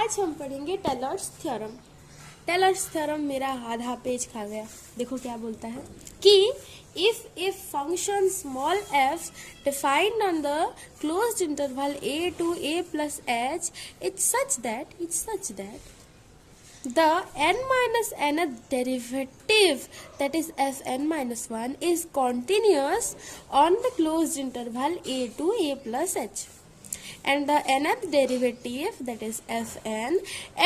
आज हम पढ़ेंगे टेलर्स थ्योरम। टेलर्स थ्योरम मेरा आधा पेज खा गया। देखो क्या बोलता है कि if function small f defined on the closed interval a to a plus h it's such that the n minus nth derivative, that is fn minus 1, is continuous on the closed interval a to a plus h, and the nth derivative, that is fn,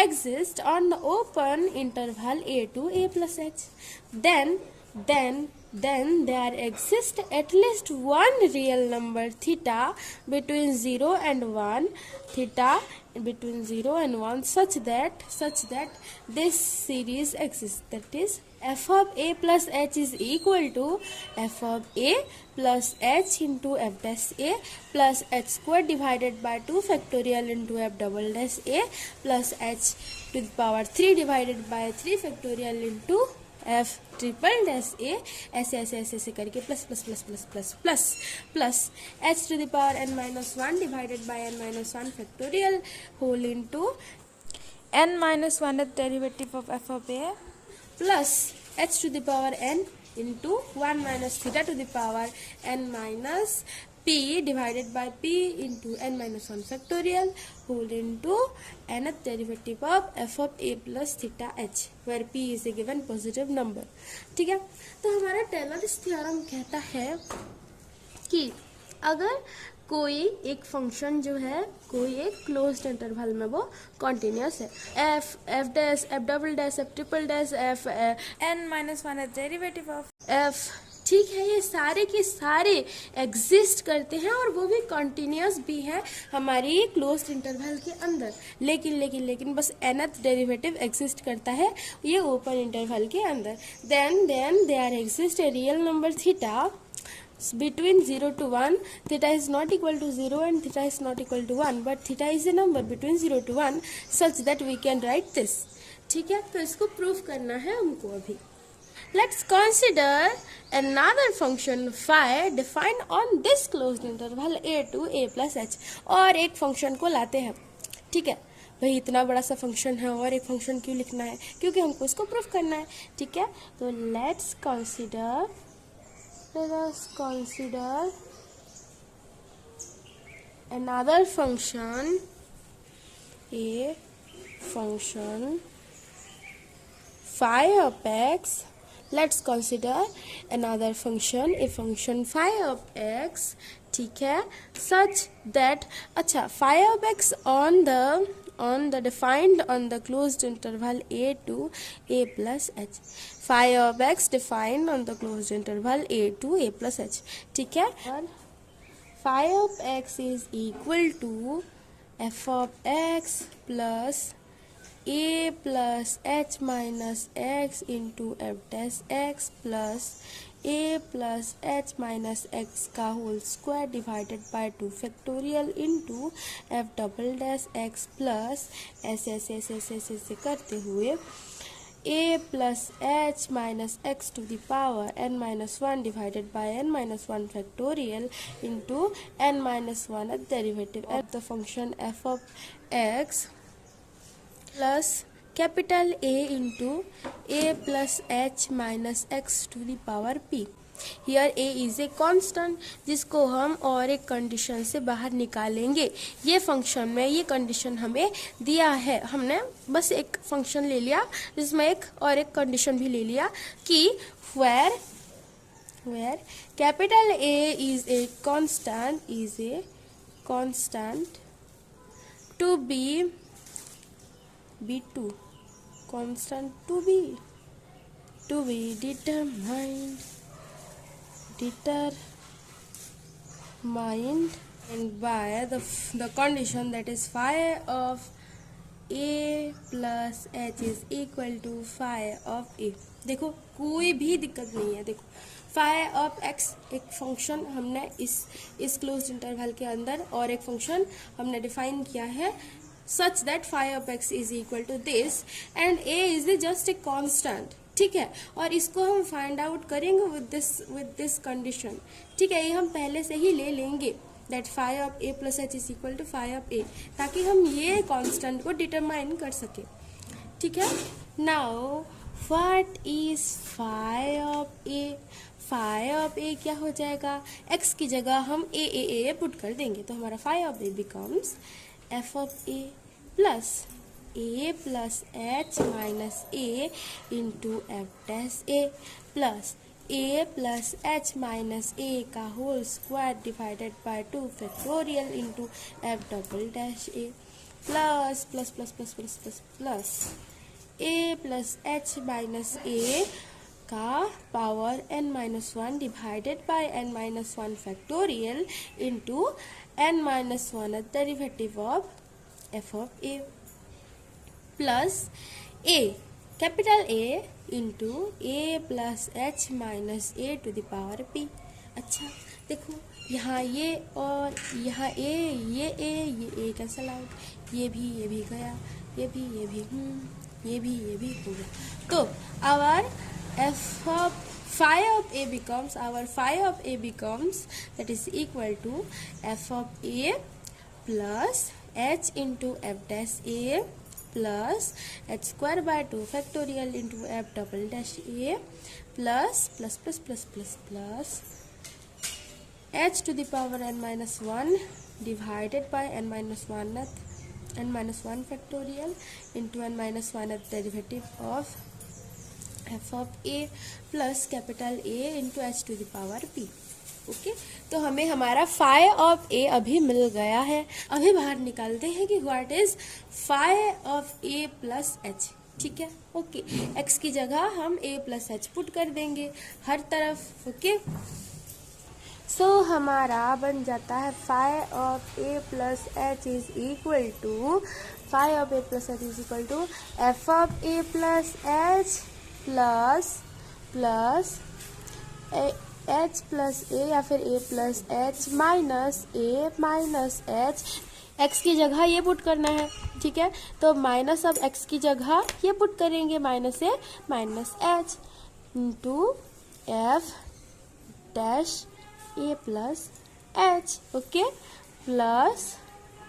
exists on the open interval a to a plus h. Then there exists at least one real number theta between 0 and 1, such that this series exists, that is f of a plus h is equal to f of a plus h into f dash a plus h square divided by 2 factorial into f double dash a plus h to the power 3 divided by 3 factorial into f triple dash a ऐसे करके plus plus plus plus plus plus plus h to the power n minus 1 divided by n minus 1 factorial whole into n minus 1 derivative of f of a plus h to the power n into 1 minus theta to the power n minus p divided by p into n minus 1 factorial whole into nth derivative of f of a plus theta h where p is a given positive number। ठीक है, तो हमारा tailors theorem कहता है कि अगर कोई एक फंक्शन जो है कोई एक क्लोज्ड इंटरवल में वो कॉन्टिन्यूस है, f dash f double dash f triple dash f n minus 1 derivative of f, ठीक है, ये सारे के सारे एग्जिस्ट करते हैं और वो भी कॉन्टिन्यूस भी है हमारी क्लोज्ड इंटरवल के अंदर, लेकिन बस nth डेरिवेटिव एग्जिस्ट करता है ये ओपन इंटरवल के अंदर। Then there exist a real number theta between 0 to 1, theta is not equal to 0 and theta is not equal to 1, but theta is a number between 0 to 1 such that we can write this। ठीक है, तो इसको proof करना है हमको अभी। Let's consider another function phi defined on this closed interval a to a plus h, और एक फंक्शन को लाते हैं। ठीक है भाई, इतना बड़ा सा फंक्शन है और एक फंक्शन क्यों लिखना है, क्योंकि हमको इसको प्रूफ करना है। ठीक है, तो let us consider another function, a function phi of x। Let's consider another function, a function phi of x, ठीक है, such that, अच्छा, phi of x on the defined on the closed interval a to a plus h, phi of x defined on the closed interval a to a plus h, ठीक है, और phi of x is equal to f of x plus a plus h minus x into f dash x plus a plus h minus x का whole square divided by 2 factorial into f double dash x plus ऐसे करते हुए a plus h minus x to the power n minus 1 divided by n minus 1 factorial into n minus 1 derivative of the function f of x plus capital A into a plus h minus x to the power p। Here a is a constant जिसको हम और एक condition से बाहर निकालेंगे। ये function में ये कंडीशन हमें दिया है, हमने बस एक फंक्शन ले लिया जिसमें एक और एक कंडीशन भी ले लिया कि where capital A is a constant to be determined and by the condition that is phi of a plus h is equal to phi of a। देखो कोई भी दिक्कत नहीं है। देखो phi of x एक फंक्शन हमने इस क्लोज्ड इंटरवल के अंदर और एक फंक्शन हमने डिफाइन किया है such that phi of x is equal to this and a is just a constant। ठीक है, और इसको हम फाइंड आउट करेंगे विद दिस कंडीशन। ठीक है, ये हम पहले से ही ले लेंगे। That phi of a plus h is equal to phi of a, ताकि हम ये कांस्टेंट को डिटरमाइन कर सके। ठीक है, now what is phi of a? Phi of a क्या हो जाएगा, x की जगह हम ए पुट कर देंगे, तो हमारा phi of a becomes f of a plus h minus a into f dash a plus a plus h minus a का whole square divided by 2 factorial into f double dash a plus plus plus plus plus plus plus a plus h minus a का power n minus 1 divided by n minus 1 factorial into n minus 1 derivative of f of a plus a capital A into A plus h minus a to the power p। अच्छा देखो, यहाँ ये और यहाँ ये ए cancel out, ये भी गया, ये भी हो गया। तो our phi of a becomes that is equal to f of a plus h into f dash a plus h square by 2 factorial into f double dash a plus h to the power n minus 1 divided by n minus 1 factorial into n minus 1 derivative of f of a plus capital A into H to the power p। Okay, तो हमें हमारा phi of ए अभी मिल गया है। अभी बाहर निकालते हैं कि what is phi of a plus h. ठीक है, ओके, x की जगह हम a प्लस एच पुट कर देंगे हर तरफ। ओके, सो हमारा बन जाता है phi of a plus h is equal to phi of a plus h is equal to f of a plus h plus h plus a या फिर a plus h minus a minus h. X की जगह ये put करना है, ठीक है, तो माइनस अब एक्स की जगह ये पुट करेंगे, minus a minus H into f dash a plus h. Okay, plus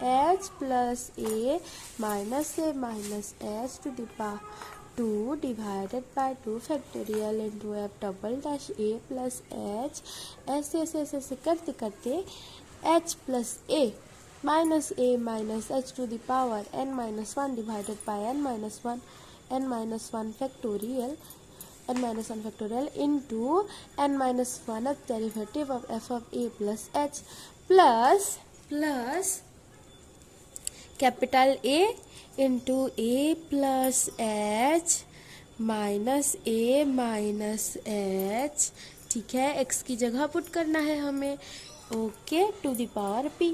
h plus A minus H to the power 2 divided by 2 factorial into f double dash a plus h। ऐसे करते करते h plus a minus h to the power n minus 1 divided by n minus 1 factorial into n minus 1 of derivative of f of a plus h plus capital A into A plus h minus a minus h. ठीक है, x की जगह put करना है हमें। Okay, to the power p।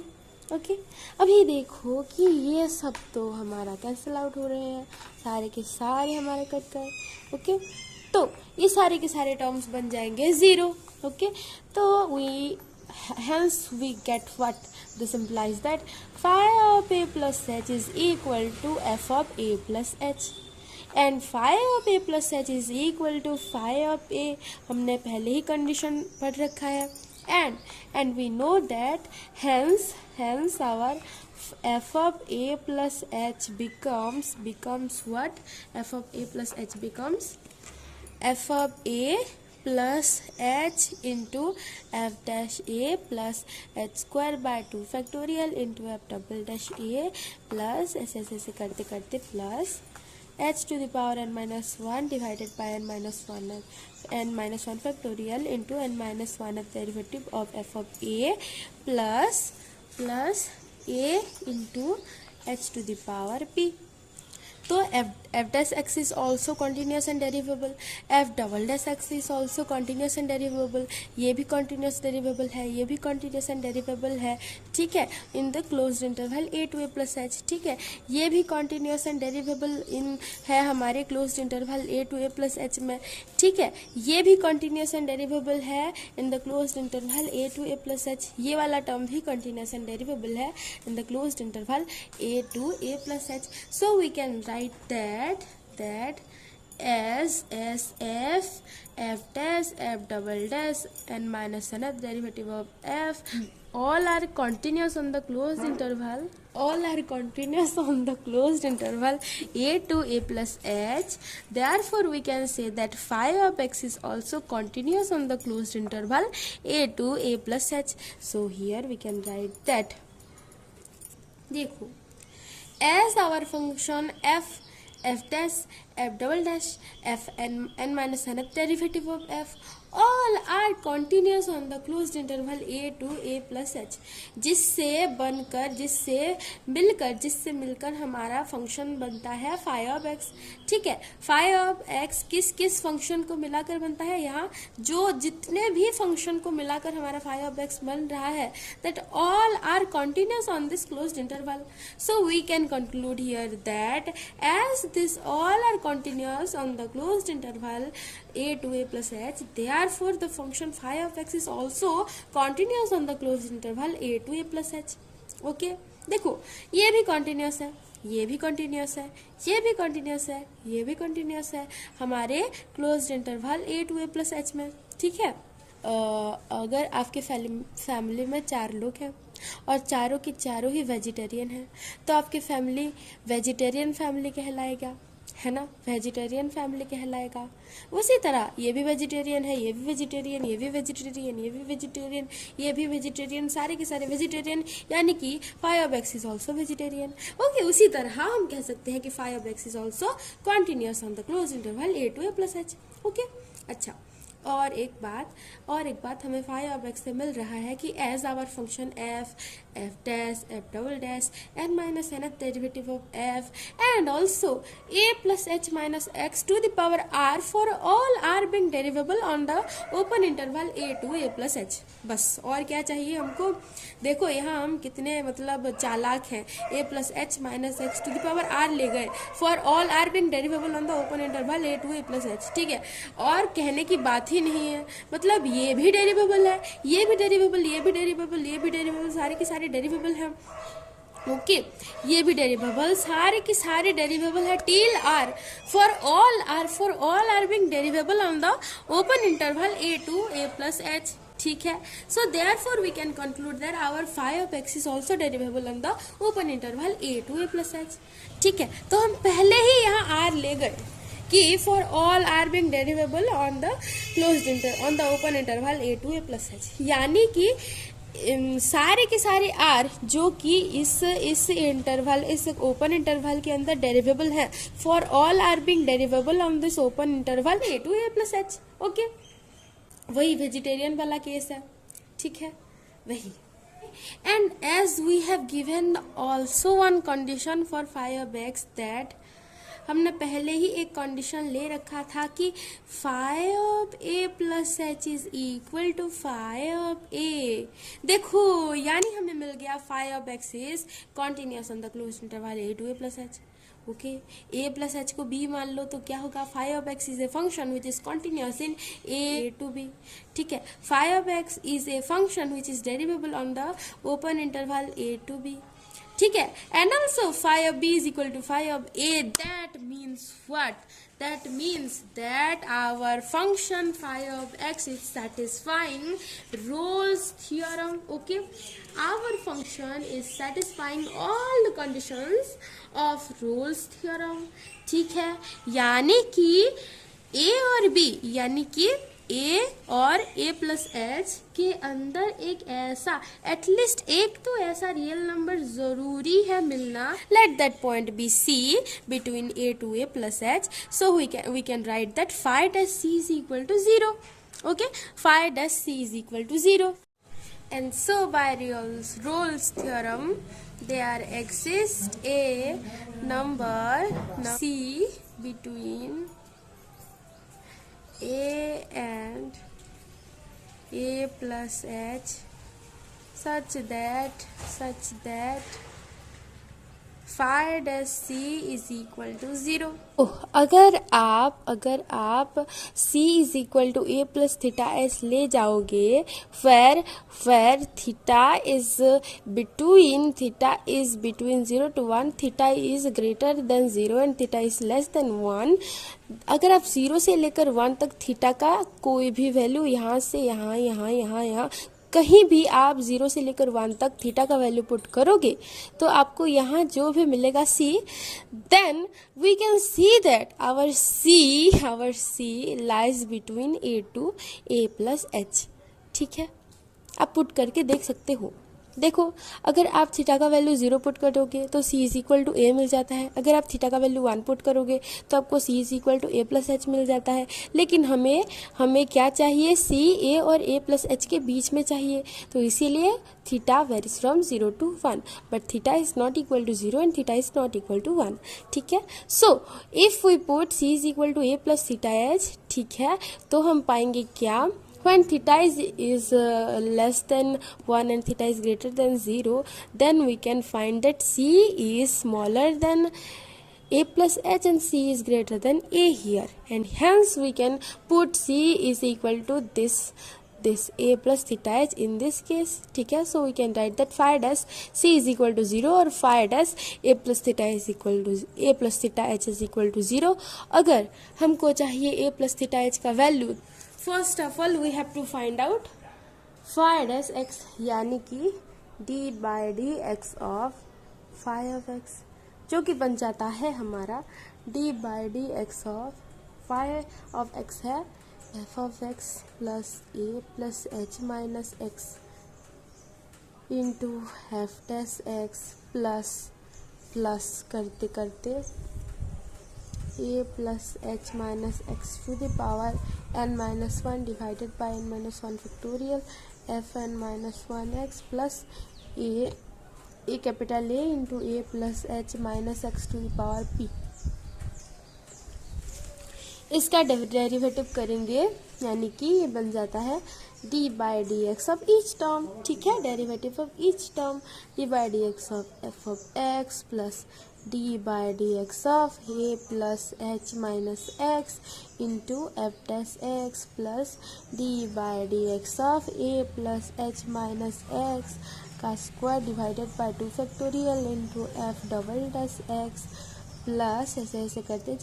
Okay, अभी देखो कि ये सब तो हमारा कैंसिल आउट हो रहे हैं, सारे के सारे हमारे कट गए। ओके, तो ये सारे के सारे टर्म्स बन जाएंगे 0। ओके, तो hence we get what this implies that phi of a plus h is equal to f of a plus h and phi of a plus h is equal to phi of a। हमने पहले ही condition पढ़ रखा है and we know that hence our f of a plus h becomes what? f of a plus h becomes f of a plus h into f dash a plus h square by 2 factorial into f double dash a plus ऐसे करते करते plus H to the power n minus 1 divided by n minus 1 factorial into n minus 1 derivative of f of a plus a into H to the power p। तो f dash x is also continuous and derivable, f double dash x is also continuous and derivable। ये भी continuous derivable है, ये भी continuous and derivable है। ठीक है, in the closed interval a to a plus h। ठीक है, ये भी continuous and derivable in है हमारे closed interval a to a plus h में। ठीक है, ये भी continuous and derivable है in the closed interval a to a plus h। ये वाला term भी continuous and derivable है in the closed interval a to a plus h। So we can write that as f, f dash, f double dash, n minus nth derivative of f, all are continuous on the closed interval. All are continuous on the closed interval a to a plus h. Therefore, we can say that phi of x is also continuous on the closed interval a to a plus h. So here we can write that. देखो, as our function f, f dash, f double dash, f n minus nth derivative of f, all are continuous on the closed interval a to a plus h, जिससे बनकर, जिससे मिलकर हमारा function बनता है phi of x. ठीक है, phi of x किस किस फंक्शन को मिलाकर बनता है? यहाँ जो जितने भी फंक्शन को मिलाकर हमारा फाई ऑफ एक्स बन रहा है, that all are continuous on this closed interval. So we can conclude here that as this all are continuous on the closed interval a to a plus h, therefore the function phi of x is also continuous on the closed interval a to a plus h. Okay, देखो ये भी continuous है, ये भी continuous है, ये भी continuous है, ये भी कंटिन्यूस है हमारे closed interval a to a plus h में. ठीक है, अगर आपके फैमिली में 4 लोग हैं और चारों की चारों ही वेजिटेरियन हैं, तो आपकी फैमिली वेजिटेरियन फैमिली कहलाएगा, है ना, वेजिटेरियन फैमिली कहलाएगा. उसी तरह ये भी वेजिटेरियन है, ये भी वेजिटेरियन, ये भी वेजिटेरियन, ये भी वेजिटेरियन, ये भी वेजिटेरियन, सारे के सारे वेजिटेरियन, यानी कि phi of x is also vegetarian. Okay, उसी तरह हम कह सकते हैं कि phi of x is also continuous on the close interval a to a plus h. Okay, अच्छा, और एक बात हमें फाई ऑफ एक्स से मिल रहा है कि as our function f, f dash, f double dash, n minus n derivative of f and also a plus h minus x to the power r for all r being derivable on the open interval a to a plus h. बस और क्या चाहिए हमको? देखो यहाँ हम कितने मतलब चालाक हैं, a plus h minus x to the power r ले गए for all r being derivable on the open interval a to a plus h. ठीक है, और कहने की बात ही नहीं है, मतलब ये भी डेरिवेबल है, ये भी डेरिवेबल, ये भी डेरिवेबल, ये भी डेरिवेबल, सारे के सारे डेरिवेबल हैं. ओके, ये भी डेरिवेबल, सारे के सारे डेरिवेबल है till r, for all r being derivable on the open interval a to a plus h. ठीक है, so therefore we can conclude that our phi of x is also derivable on the open interval a to a plus h. ठीक है, तो हम पहले ही यहाँ are ले गए कि for all r being derivable on the on the open interval a to a plus h, यानी कि सारे के सारे आर जो कि इस इंटरवल, इस ओपन इंटरवल के अंदर डेरिवेबल है, for all r being derivable on this open interval a to a plus h. Okay, वही वेजिटेरियन वाला केस है. ठीक है, वही. And as we have given also one condition for phi of x, that हमने पहले ही एक कंडीशन ले रखा था कि phi of a plus h is equal to phi of a. देखो, यानी हमें मिल गया phi of x is continuous on the closed interval a to a plus h. Okay, a plus h को बी मान लो तो क्या होगा? Phi of x is a function which is continuous in a to b. ठीक है, phi of x is a function which is derivable on the open interval a to b. ठीक है, and also phi of b is equal to phi of a. That means what? That means that our function phi of x is satisfying Rolle's theorem. Okay, our function is satisfying all the conditions of Rolle's theorem. ठीक है, यानी कि a और b, यानी कि a और a plus h के अंदर एक ऐसा, एटलीस्ट एक तो ऐसा रियल नंबर जरूरी है मिलना. Let that point be c between a to a plus h. So we can write that phi dash c is equal to 0. Okay, phi dash c is equal to 0. And so by Rolle's theorem there exists a number c between a and a plus h such that phi dash c is equal to 0। अगर आप c is equal to a plus theta h ले जाओगे, where theta is between 0 to 1, theta is greater than 0 and theta is less than 1। अगर आप 0 से लेकर 1 तक theta का कोई भी वैल्यू यहाँ से यहाँ कहीं भी आप 0 से लेकर 1 तक थीटा का वैल्यू पुट करोगे तो आपको यहाँ जो भी मिलेगा c, then we can see that our c lies between a to a plus h। ठीक है, आप पुट करके देख सकते हो। देखो, अगर आप थीटा का वैल्यू 0 पुट करोगे तो c is equal to a मिल जाता है। अगर आप थीटा का वैल्यू 1 पुट करोगे तो आपको c is equal to a plus h मिल जाता है। लेकिन हमें क्या चाहिए, c a और a प्लस एच के बीच में चाहिए, तो इसीलिए theta varies from 0 to 1, but theta is not equal to 0 and theta is not equal to 1। ठीक है, so if we put c is equal to a plus theta h, ठीक है, तो हम पाएंगे क्या, when theta is less than 1 and theta is greater than 0, then we can find that c is smaller than a plus h and c is greater than a here, and hence we can put c is equal to this a plus theta h in this case। ठीक है, so we can write that phi dash c is equal to 0 और phi dash a plus theta is equal to a plus theta h is equal to 0। अगर हमको चाहिए a plus theta h का value, first of all we have to find out phi dash x, यानी कि d by d x of phi of x, जो कि बन जाता है हमारा d by d x of phi of x है f of x plus a plus h minus x into f dash x plus करते करते a plus h minus x to the power n minus 1 divided by n minus 1 factorial fn minus 1x plus a capital A into a plus h minus x to the power p। इसका derivative करेंगे, यानी कि ये बन जाता है d by d x of each term. ठीक है, derivative of each term d by d x of f of x plus d by d x of a plus h minus x into f dash x plus d by d x of a plus h minus x का square divided by 2 factorial into f double dash x plus ऐसे करते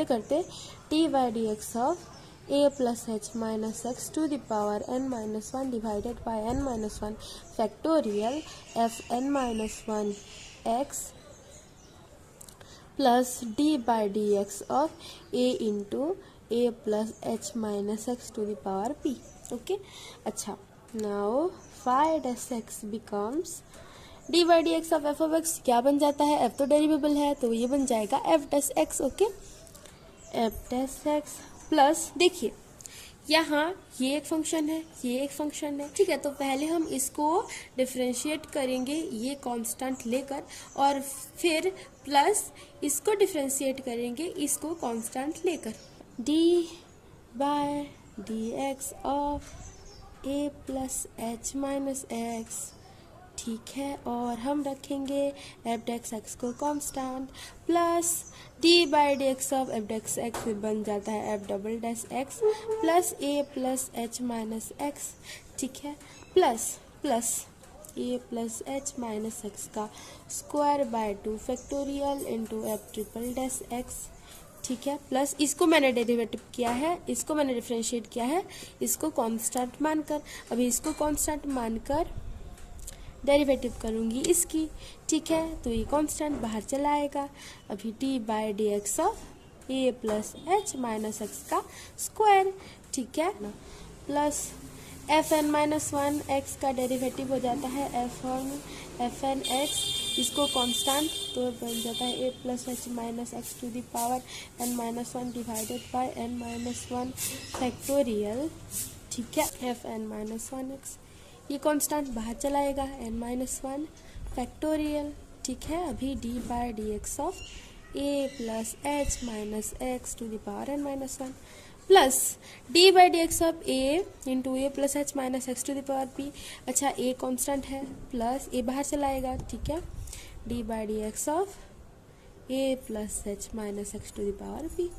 करते T by d x of a plus h minus x to the power n minus 1 divided by n minus 1 factorial f n minus 1 x plus d by dx of a into a plus h minus x to the power p। okay, अच्छा, now phi dash x becomes D by d x of f of x, क्या बन जाता है, F तो डेरिवेबल है तो ये बन जाएगा F dash x. Okay, F dash x plus, देखिए यहाँ ये एक फंक्शन है, ये एक फंक्शन है। ठीक है, तो पहले हम इसको डिफरेंशिएट करेंगे ये कांस्टेंट लेकर, और फिर प्लस इसको डिफरेंशिएट करेंगे इसको कांस्टेंट लेकर। D by d x of a plus h minus x, ठीक है, और हम रखेंगे एफ डैश एक्स को constant plus d by d x of f dash x बन जाता है f double dash x plus a plus h minus x. ठीक है, plus a plus h minus x का square by 2 factorial into f triple dash x. ठीक है, plus इसको मैंने डेरिवेटिव किया है, इसको मैंने डिफरेंशिएट किया है इसको कांस्टेंट मानकर। अभी इसको कांस्टेंट मानकर डेरिवेटिव करूंगी इसकी। ठीक है, तो ये कांस्टेंट बाहर चला आएगा। अभी d by d x of a plus h minus x का स्क्वायर। ठीक है, plus f n minus 1 x का डेरिवेटिव हो जाता है एफ एन एक्स, इसको कांस्टेंट तो बन जाता है a plus h minus x to the power N minus 1 divided by n minus 1 factorial. ठीक है, एफ एन माइनस 1 एक्स, ये कांस्टेंट बाहर चलाएगा एन माइनस 1 फैक्टोरियल। ठीक है, अभी d by d x of a plus h minus x to the power N minus 1 plus d by d x of a into A plus h minus x to the power p. अच्छा, a constant है plus ए बाहर चलाएगा। ठीक है, d by d x of a plus h minus x to the power b.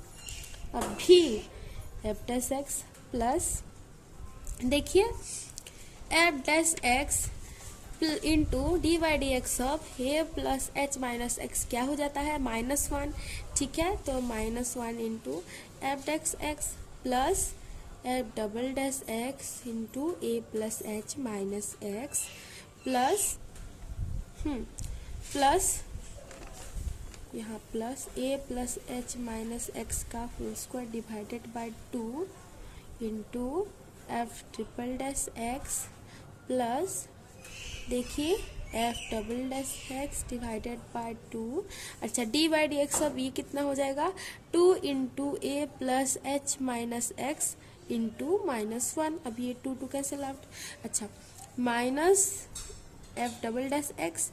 अब भी f dash x plus, देखिए f dash x into d by d x of a plus h minus x क्या हो जाता है, -1। ठीक है, तो -1 into f dash x plus f double dash x into ए plus h minus x plus यहाँ plus a plus h minus x का whole square divided by 2 into f triple dash x plus, देखिए f double dash x divided by 2। अच्छा, D by d x अब ये कितना हो जाएगा, 2 into ए plus h minus x into -1। अब ये 2 कैंसिल आउट। अच्छा, minus f double dash x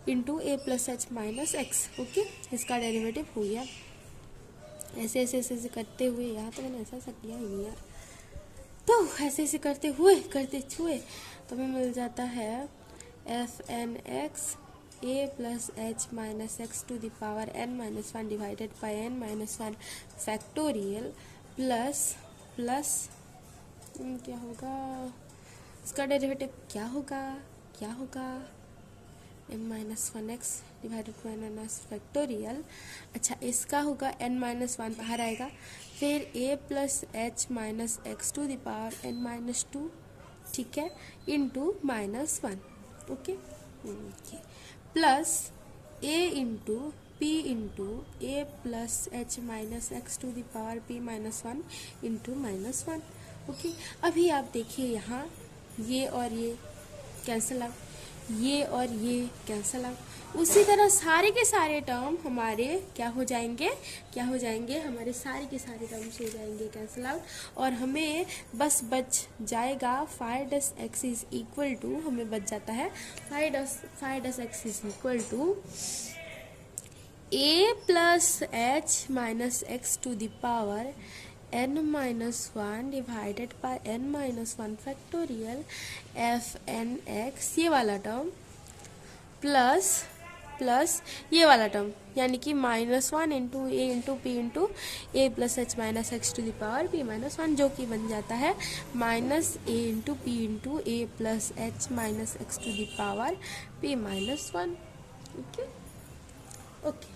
into ए plus h minus x. Okay, इसका डेरिवेटिव हो गया। ऐसे ऐसे ऐसे ऐसे करते हुए, यहाँ तो मैंने ऐसा किया ही नहीं यार, तो ऐसे ऐसे करते हुए तो हमें मिल जाता है F N x a plus h minus x to the power n minus 1 divided by n minus 1 factorial plus क्या होगा, इसका डेरिवेटिव क्या होगा n minus 1x divided by n minus factorial. अच्छा, इसका होगा n माइनस 1 बाहर आएगा, फिर a plus h minus x to the power n minus 2, ठीक है, into -1। Okay, plus a into p into A plus h minus x to the power p minus 1 into -1। Okay, अभी आप देखिए यहाँ ये और ये कैंसिल आउट, ये और ये कैंसिल आउट। उसी तरह सारे के सारे टर्म हमारे क्या हो जाएंगे, हमारे सारे के सारे टर्म्स हो जाएंगे कैंसिल आउट, और हमें बस बच जाएगा phi dash x is equal to, हमें बच जाता है phi dash x is equal to a plus h minus x to the power n minus 1 divided by n minus 1 factorial f N x, ये वाला टर्म प्लस ये वाला term, यानी कि -1 into a into p into A plus h minus x to the power p minus 1, जो कि बन जाता है -a into p into A plus h minus x to the power p minus 1। Okay,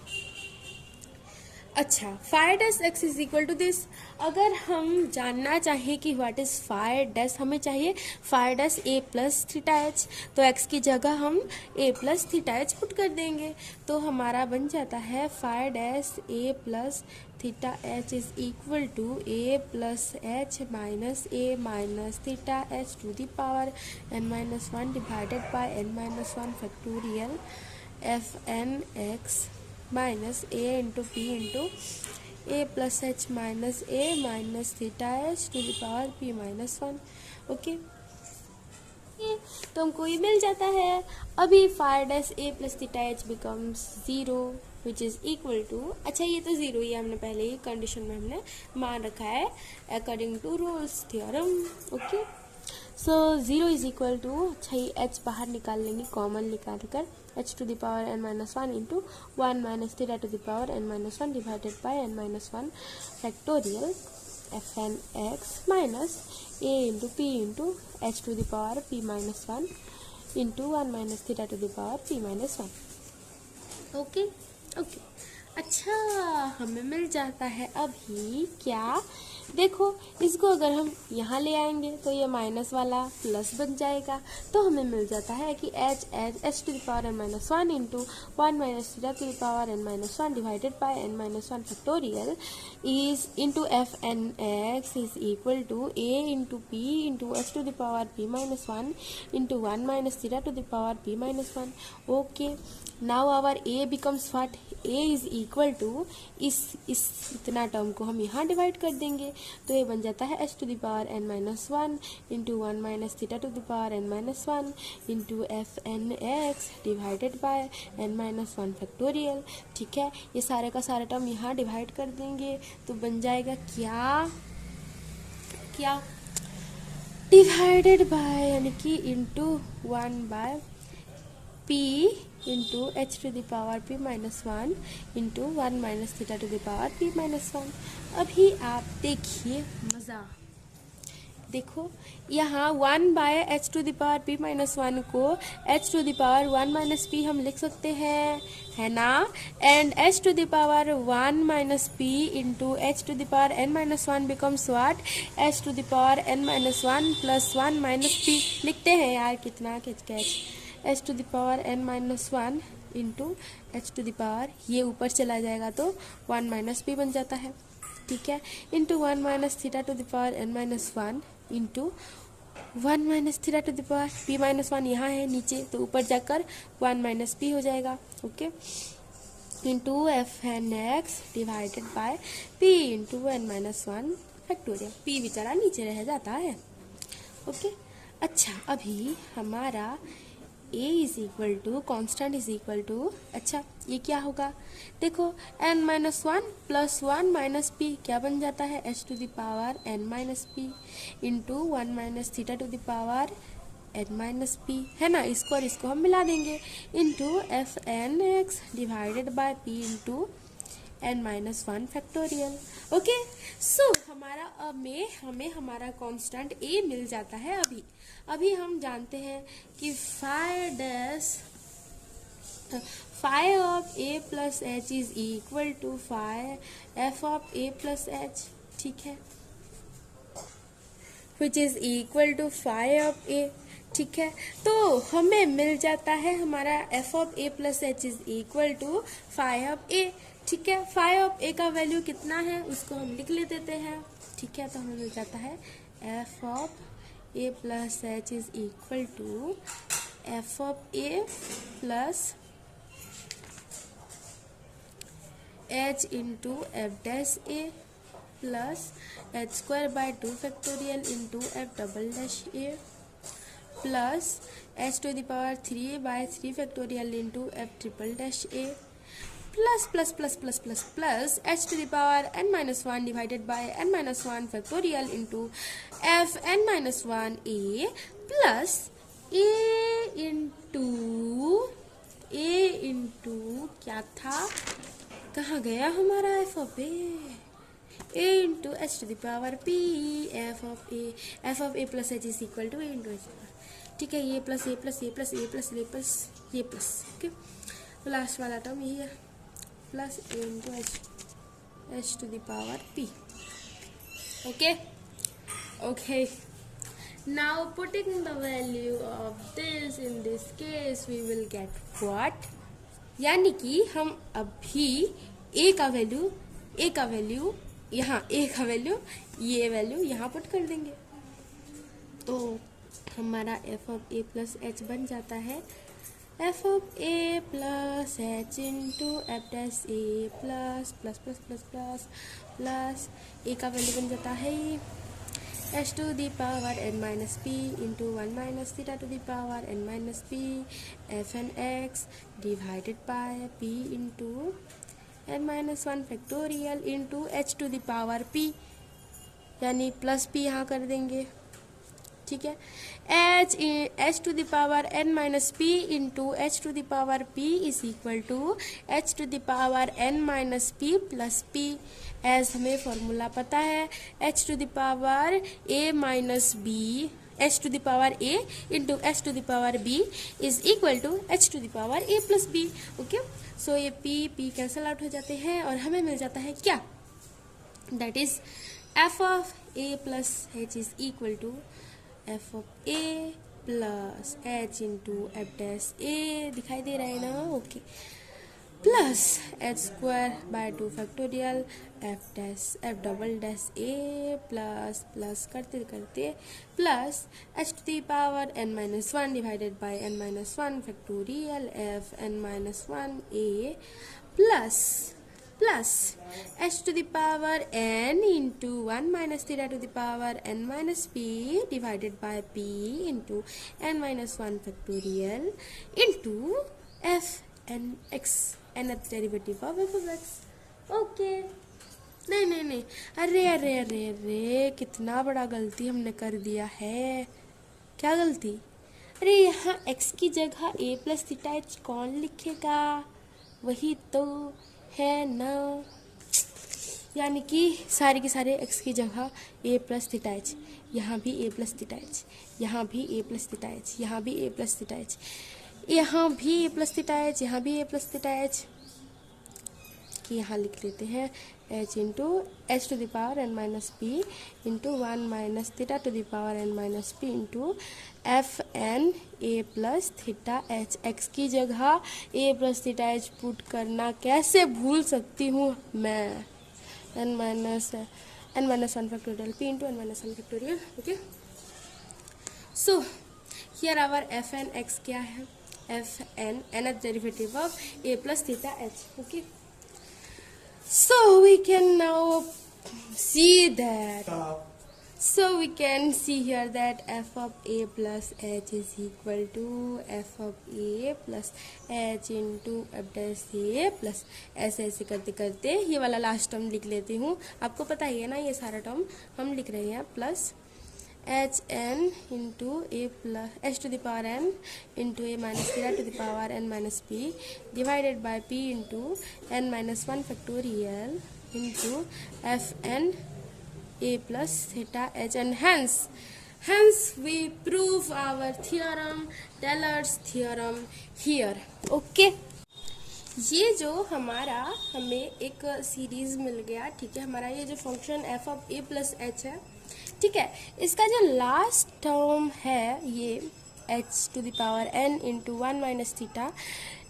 अच्छा, five dash x is equal to this. अगर हम जानना चाहें कि व्हाट इज फाइव डैश, हमें चाहिए phi dash a plus theta h, तो x की जगह हम a plus theta H put कर देंगे, तो हमारा बन जाता है phi dash a plus theta h is equal to a plus h minus a minus theta h to the power n minus 1 divided by n minus 1 factorial f N x minus a into p into A plus h minus a minus theta h to the power p minus 1। Okay, तो हमको ये मिल जाता है। अभी phi dash a plus theta h becomes 0 which is equal to, अच्छा ये तो 0 ही हमने पहले ही कंडीशन में हमने मान रखा है according to Rolle's theorem. Okay, so 0 is equal to, अच्छा ये h बाहर निकाल लेंगे, कॉमन निकाल कर h to the power n minus 1 into 1 minus theta to the power n minus 1 divided by n minus 1 factorial f N x minus a into p into h to the power p minus 1 into 1 minus theta to the power p minus 1। Okay, अच्छा, हमें मिल जाता है अभी क्या, देखो इसको अगर हम यहाँ ले आएंगे तो ये माइनस वाला प्लस बन जाएगा, तो हमें मिल जाता है कि h to the power n minus 1 into 1 minus theta to the power n minus 1 divided by n minus 1 factorial is into F N x is equal to a into p into h to the power p minus 1 into 1 minus theta to the power p minus 1। Okay, now our a becomes what, a is equal to इस इतना term को हम यहाँ divide कर देंगे, तो ये बन जाता है h to the power n minus 1 into 1 minus theta to the power n minus 1 into F N x divided by n minus 1 factorial. ठीक है, ये सारे का सारा टर्म यहाँ डिवाइड कर देंगे, तो बन जाएगा क्या डिवाइडेड बाय, यानी कि into 1 by p into H to the power p minus 1 into 1 minus theta to the power p minus 1। अभी आप देखिए मज़ा, देखो यहाँ 1 by h to the power p minus 1 को h to the power 1 minus p हम लिख सकते हैं, है ना। And h to the power 1 minus p into H to the power n minus 1 becomes what, h to the power n minus 1 plus 1 minus p। लिखते हैं यार, कितना catch, h to the power n minus 1 into H to the power, ये ऊपर चला जाएगा तो 1 minus p बन जाता है, ठीक है, into 1 minus theta to the power n minus 1 into 1 minus theta to the power p minus 1 यहाँ है नीचे, तो ऊपर जाकर 1 माइनस p हो जाएगा, okay, into F N x divided by p into 1 minus 1 factorial. p बेचारा नीचे रह जाता है, ओके। अच्छा, अभी हमारा a is equal to constant is equal to, अच्छा ये क्या होगा, देखो n minus 1 plus 1 minus p क्या बन जाता है, h to the power n minus p into 1 minus theta to the power n minus p, है ना। इसको और इसको हम मिला देंगे, into F N x divided by p into n minus 1 factorial, okay. So हमारा हमें हमारा कांस्टेंट a मिल जाता है। अभी हम जानते हैं कि phi of a plus h is equal to phi f of a plus h, ठीक है, which is equal to phi of a, ठीक है। तो हमें मिल जाता है हमारा f of a plus h is equal to phi of a, ठीक है। फाई ऑफ a का वैल्यू कितना है उसको हम लिख ले देते हैं, ठीक है। तो हमें मिल जाता है f of a plus h is equal to f of a plus h into f dash a plus h square by 2 factorial into f double dash a plus h to the power 3 by 3 factorial into f triple dash a plus plus plus plus plus plus h to the power n minus 1 divided by n minus 1 factorial into f n minus 1 a plus a into क्या था, कहाँ गया हमारा f of a into H to the power p f of a plus h is equal to a into h, ठीक है। ये plus a plus a plus a plus a plus ये plus, okay. तो last वाला term यही है, plus a into H to the power p, okay okay. Now putting the value of this in this case we will get what, यानी कि हम अभी a का वैल्यू यहाँ ये वैल्यू यहाँ पुट कर देंगे, तो हमारा f of a plus h बन जाता है f of a plus h into f dash a plus plus plus plus plus plus a का वैल्यू बन जाता है h to the power n minus p into 1 minus theta to the power n minus p f N x divided by p into n minus 1 factorial into h to the power p, यानी plus p यहाँ कर देंगे, ठीक है। h to the power n minus p into H to the power p is equal to h to the power n minus p plus p, as हमें formula पता है h to the power a minus b, h to the power a into H to the power b is equal to h to the power a plus b, ओके। So ये p cancel out हो जाते हैं और हमें मिल जाता है क्या, that is f of a plus h is equal to f of a plus h into f dash a, दिखाई दे रहा है ना, okay, plus h square by 2 factorial f double dash a plus plus करते करते plus h to the power n minus 1 divided by n minus 1 factorial f n minus 1 a plus plus h to the power n into 1 minus theta to the power n minus p divided by p into n minus 1 factorial into F N x, nth derivative of f of x, okay. नहीं, अरे कितना बड़ा गलती हमने कर दिया है, क्या गलती, अरे यहाँ x की जगह a प्लस थीटा एच कौन लिखेगा? वही तो है ना, यानी कि सारे के सारे x की जगह a प्लस थीटा एच, यहाँ भी a प्लस थीटा एच, यहाँ भी a प्लस थीटा एच, यहाँ भी a प्लस थीटा एच, यहाँ भी a प्लस थीटा एच, यहाँ भी a प्लस थीटा एच, कि यहाँ लिख लेते हैं h into H to the power n minus P into 1 minus theta to the power n minus P into F N A plus theta H. X की जगह a plus theta H put करना कैसे भूल सकती हूँ मैं? n minus 1 factorial p into n minus 1 factorial. Okay, so here our F N X क्या है? F N nth derivative of a plus theta H. Okay, so we can now see that, so we can see here that f of a plus h is equal to f of a plus h into f dash a plus ऐसे ऐसे करते करते ये वाला last term लिख लेती हूँ। आपको पता ही है ना, ये सारा टर्म हम लिख रहे हैं plus H N into A plus H to the power N into A minus theta to the power N minus P divided by P into N minus 1 factorial into F N A plus theta H, and hence we prove our theorem, Taylor's theorem here. Okay, ये जो हमारा हमें एक series मिल गया, ठीक है, हमारा ये जो function F of a plus H है, ठीक है, इसका जो लास्ट टर्म है ये h to the power n into 1 minus theta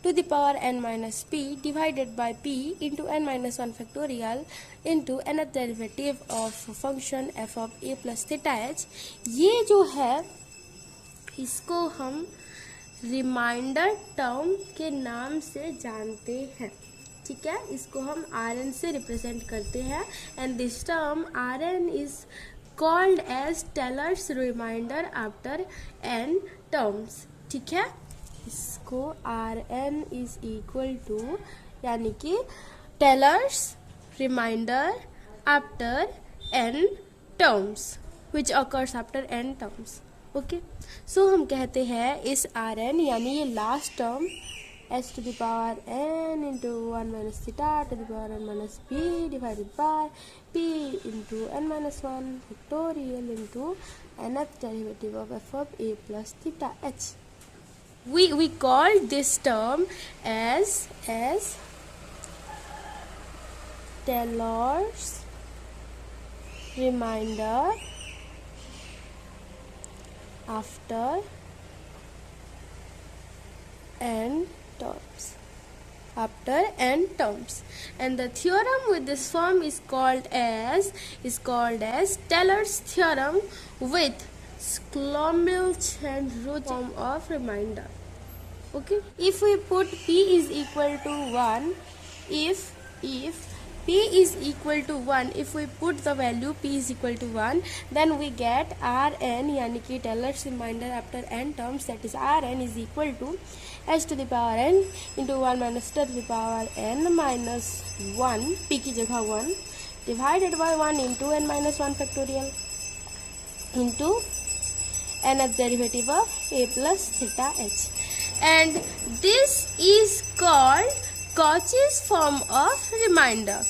to the power n minus P divided by p into n minus 1 factorial into nth derivative of function f of a plus theta H, ये जो है इसको हम reminder term के नाम से जानते हैं, ठीक है, इसको हम Rn से रिप्रेजेंट करते हैं, and this term Rn is called as Taylor's remainder after n terms, ठीक है, इसको Rn is equal to यानी कि Taylor's remainder after n terms which occurs after n terms. Okay, so हम कहते हैं इस Rn यानी ये last term h to the power n into 1 minus theta to the power n minus p divided by p into n minus 1 factorial into nth derivative of f of a plus theta h. We call this term as Taylor's remainder after n terms, and the theorem with this form is called as Taylor's theorem with Schlomel-Chandru form of remainder. Okay, if we put p is equal to 1, if p is equal to 1, if we put the value p is equal to 1, then we get Rn यानी कि Taylor's remainder after n terms, that is Rn is equal to h to the power n into 1 minus to the power n minus 1, p की जगह 1 divided by 1 into n minus 1 factorial into nth derivative of a plus theta h, and this is called Cauchy's form of remainder.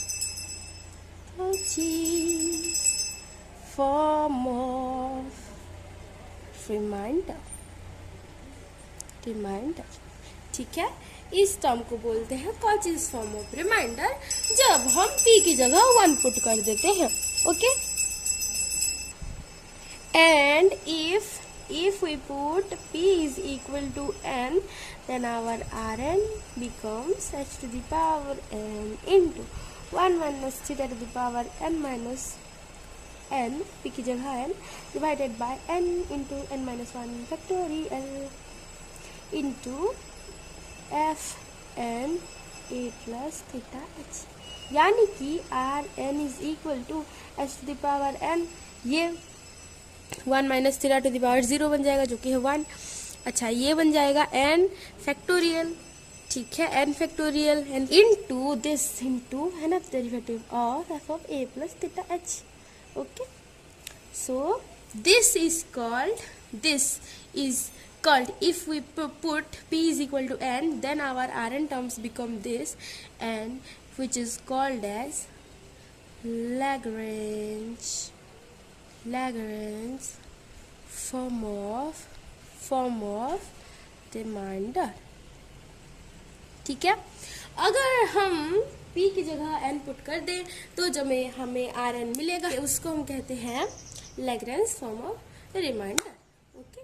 Cauchy's form of remainder, ठीक है, इस term को बोलते हैं Cauchy's form of remainder जब हम p की जगह 1 पुट कर देते हैं. Okay, and if we put p is equal to n, then our Rn becomes h to the power n into 1 minus theta to the power n minus n, p की जगह n, divided by n into n minus 1 factorial into f n a plus theta h, यानी कि Rn is equal to h to the power n, ये 1 minus theta to the power 0 बन जाएगा जो कि है 1. अच्छा, ये बन जाएगा n फैक्टोरियल, ठीक है, n factorial and into this into nth derivative of f of a plus theta h. Okay, so this is called, if we put p is equal to n, then our Rn terms become this, and which is called as Lagrange form of remainder. ठीक है, अगर हम p की जगह n put कर दें तो जो हमें Rn मिलेगा उसको हम कहते हैं Lagrange form of remainder. Okay.